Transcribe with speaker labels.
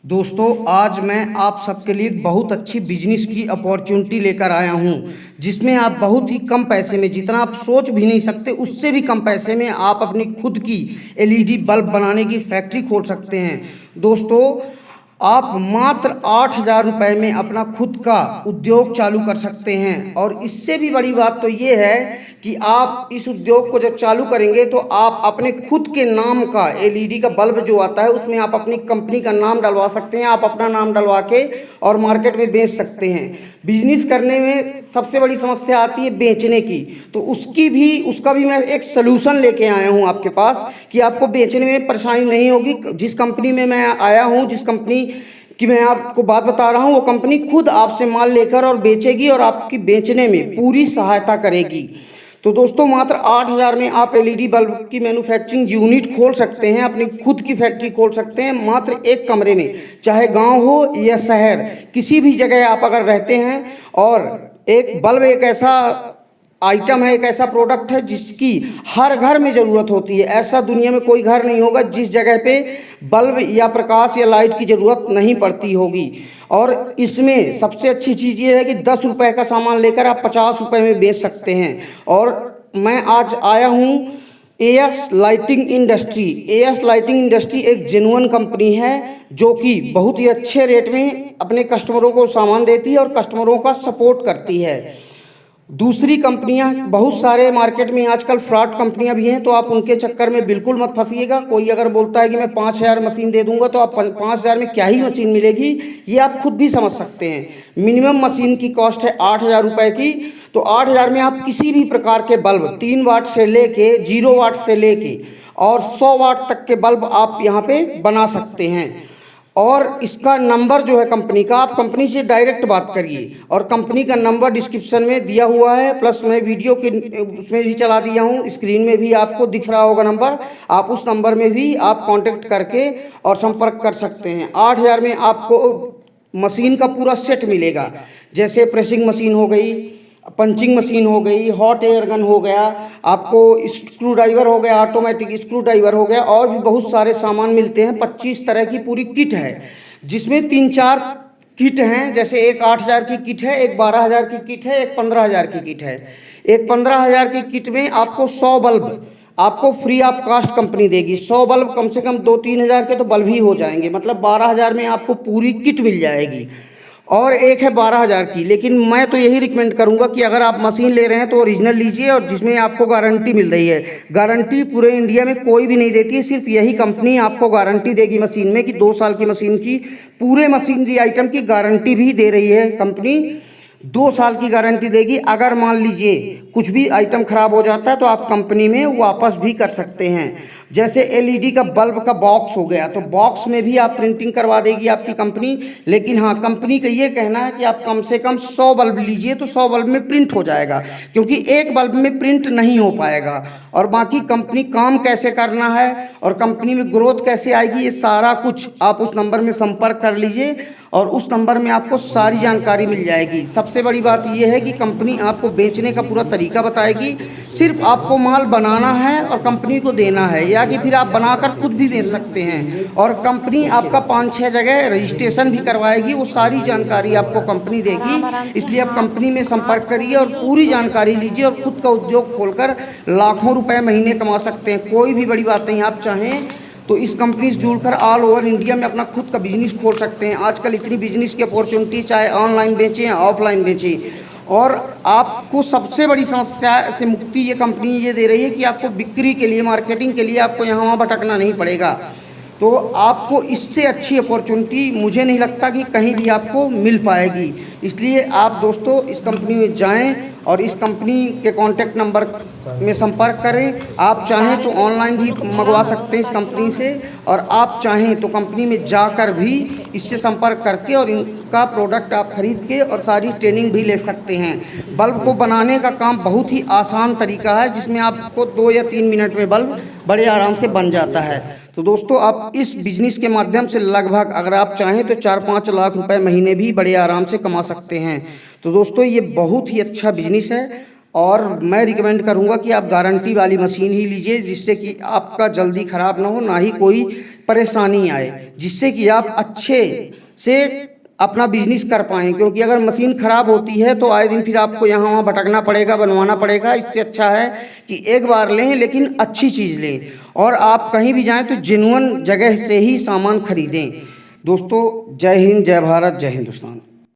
Speaker 1: दोस्तों, आज मैं आप सबके लिए एक बहुत अच्छी बिजनेस की अपॉर्चुनिटी लेकर आया हूं, जिसमें आप बहुत ही कम पैसे में, जितना आप सोच भी नहीं सकते उससे भी कम पैसे में आप अपनी खुद की एलईडी बल्ब बनाने की फैक्ट्री खोल सकते हैं। दोस्तों, आप मात्र 8,000 रुपये में अपना खुद का उद्योग चालू कर सकते हैं। और इससे भी बड़ी बात तो ये है कि आप इस उद्योग को जब चालू करेंगे तो आप अपने खुद के नाम का एलईडी का बल्ब जो आता है उसमें आप अपनी कंपनी का नाम डलवा सकते हैं। आप अपना नाम डलवा के और मार्केट में बेच सकते हैं। बिजनेस करने में सबसे बड़ी समस्या आती है बेचने की, तो उसका भी मैं एक सलूशन लेके आया हूं आपके पास कि आपको बेचने में परेशानी नहीं होगी। जिस कंपनी में मैं आया हूं, जिस कंपनी कि मैं आपको बात बता रहा हूं, वो कंपनी खुद आपसे माल लेकर और बेचेगी और आपकी बेचने में पूरी सहायता करेगी। तो दोस्तों, मात्र 8,000 में आप एलईडी बल्ब की मैन्युफैक्चरिंग यूनिट खोल सकते हैं, अपनी खुद की फैक्ट्री खोल सकते हैं मात्र एक कमरे में। चाहे गांव हो या शहर, किसी भी जगह आप अगर रहते हैं, और एक बल्ब एक ऐसा आइटम है, एक ऐसा प्रोडक्ट है जिसकी हर घर में ज़रूरत होती है। ऐसा दुनिया में कोई घर नहीं होगा जिस जगह पे बल्ब या प्रकाश या लाइट की ज़रूरत नहीं पड़ती होगी। और इसमें सबसे अच्छी चीज़ ये है कि 10 रुपये का सामान लेकर आप 50 रुपये में बेच सकते हैं। और मैं आज आया हूँ as lighting industry. As lighting industry एक जेन्युइन कंपनी है जो कि बहुत ही अच्छे रेट में अपने कस्टमरों को सामान देती है और कस्टमरों का सपोर्ट करती है। दूसरी कंपनियां बहुत सारे मार्केट में आजकल फ्रॉड कंपनियां भी हैं, तो आप उनके चक्कर में बिल्कुल मत फंसिएगा। कोई अगर बोलता है कि मैं 5,000 मशीन दे दूंगा, तो आप 5,000 में क्या ही मशीन मिलेगी ये आप खुद भी समझ सकते हैं। मिनिमम मशीन की कॉस्ट है 8,000 रुपये की। तो 8,000 में आप किसी भी प्रकार के बल्ब 3 वाट से लेके 0 वाट से लेके और 100 वाट तक के बल्ब आप यहाँ पे बना सकते हैं। और इसका नंबर जो है कंपनी का, आप कंपनी से डायरेक्ट बात करिए, और कंपनी का नंबर डिस्क्रिप्शन में दिया हुआ है, प्लस मैं वीडियो के उसमें भी चला दिया हूँ, स्क्रीन में भी आपको दिख रहा होगा नंबर। आप उस नंबर में भी आप कांटेक्ट करके और संपर्क कर सकते हैं। 8,000 में आपको मशीन का पूरा सेट मिलेगा, जैसे प्रेसिंग मशीन हो गई, पंचिंग मशीन हो गई, हॉट एयर गन हो गया, आपको स्क्रू ड्राइवर हो गया, ऑटोमेटिक स्क्रू ड्राइवर हो गया, और भी बहुत सारे सामान मिलते हैं। 25 तरह की पूरी किट है, जिसमें 3-4 किट हैं। जैसे एक 8,000 की किट है, एक 12,000 की किट है, एक 15,000 की किट है। एक 15,000 की किट में आपको 100 बल्ब आपको फ्री ऑफ कास्ट कंपनी देगी। 100 बल्ब कम से कम 2-3 हज़ार के तो बल्ब ही हो जाएंगे, मतलब 12,000 में आपको पूरी किट मिल जाएगी। और एक है 12,000 की, लेकिन मैं तो यही रिकमेंड करूंगा कि अगर आप मशीन ले रहे हैं तो ओरिजिनल लीजिए, और जिसमें आपको गारंटी मिल रही है। गारंटी पूरे इंडिया में कोई भी नहीं देती है, सिर्फ यही कंपनी आपको गारंटी देगी मशीन में कि 2 साल की मशीन की, पूरे मशीनरी आइटम की गारंटी भी दे रही है कंपनी। 2 साल की गारंटी देगी। अगर मान लीजिए कुछ भी आइटम खराब हो जाता है तो आप कंपनी में वापस भी कर सकते हैं। जैसे एलईडी का बल्ब का बॉक्स हो गया, तो बॉक्स में भी आप प्रिंटिंग करवा देगी आपकी कंपनी। लेकिन हाँ, कंपनी का ये कहना है कि आप कम से कम 100 बल्ब लीजिए, तो 100 बल्ब में प्रिंट हो जाएगा, क्योंकि एक बल्ब में प्रिंट नहीं हो पाएगा। और बाकी कंपनी काम कैसे करना है और कंपनी में ग्रोथ कैसे आएगी, ये सारा कुछ आप उस नंबर में संपर्क कर लीजिए, और उस नंबर में आपको सारी जानकारी मिल जाएगी। सबसे बड़ी बात यह है कि कंपनी आपको बेचने का पूरा तरीका बताएगी। सिर्फ आपको माल बनाना है और कंपनी को देना है, या कि फिर आप बनाकर खुद भी बेच सकते हैं। और कंपनी आपका 5-6 जगह रजिस्ट्रेशन भी करवाएगी, वो सारी जानकारी आपको कंपनी देगी। इसलिए आप कंपनी में संपर्क करिए और पूरी जानकारी लीजिए, और खुद का उद्योग खोलकर लाखों रुपए महीने कमा सकते हैं। कोई भी बड़ी बात नहीं, आप चाहें तो इस कंपनी से जुड़कर ऑल ओवर इंडिया में अपना खुद का बिजनेस खोल सकते हैं। आजकल इतनी बिजनेस की अपॉर्चुनिटी, चाहे ऑनलाइन बेचें या ऑफलाइन बेचें। और आपको सबसे बड़ी समस्या से मुक्ति ये कंपनी ये दे रही है कि आपको बिक्री के लिए, मार्केटिंग के लिए आपको यहाँ वहाँ भटकना नहीं पड़ेगा। तो आपको इससे अच्छी अपॉर्चुनिटी मुझे नहीं लगता कि कहीं भी आपको मिल पाएगी। इसलिए आप दोस्तों इस कंपनी में जाएं और इस कंपनी के कॉन्टैक्ट नंबर में संपर्क करें। आप चाहें तो ऑनलाइन भी मंगवा सकते हैं इस कंपनी से, और आप चाहें तो कंपनी में जाकर भी इससे संपर्क करके और इनका प्रोडक्ट आप खरीद के और सारी ट्रेनिंग भी ले सकते हैं। बल्ब को बनाने का काम बहुत ही आसान तरीका है, जिसमें आपको 2 या 3 मिनट में बल्ब बड़े आराम से बन जाता है। तो दोस्तों, आप इस बिजनेस के माध्यम से लगभग अगर आप चाहें तो 4-5 लाख रुपए महीने भी बड़े आराम से कमा सकते हैं। तो दोस्तों, ये बहुत ही अच्छा बिजनेस है। और मैं रिकमेंड करूंगा कि आप गारंटी वाली मशीन ही लीजिए, जिससे कि आपका जल्दी ख़राब ना हो, ना ही कोई परेशानी आए, जिससे कि आप अच्छे से अपना बिजनेस कर पाएँ। क्योंकि अगर मशीन ख़राब होती है तो आए दिन फिर आपको यहाँ वहाँ भटकना पड़ेगा, बनवाना पड़ेगा। इससे अच्छा है कि एक बार लें लेकिन अच्छी चीज़ लें, और आप कहीं भी जाएँ तो जेन्युइन जगह से ही सामान खरीदें। दोस्तों, जय हिंद, जय भारत, जय हिंदुस्तान।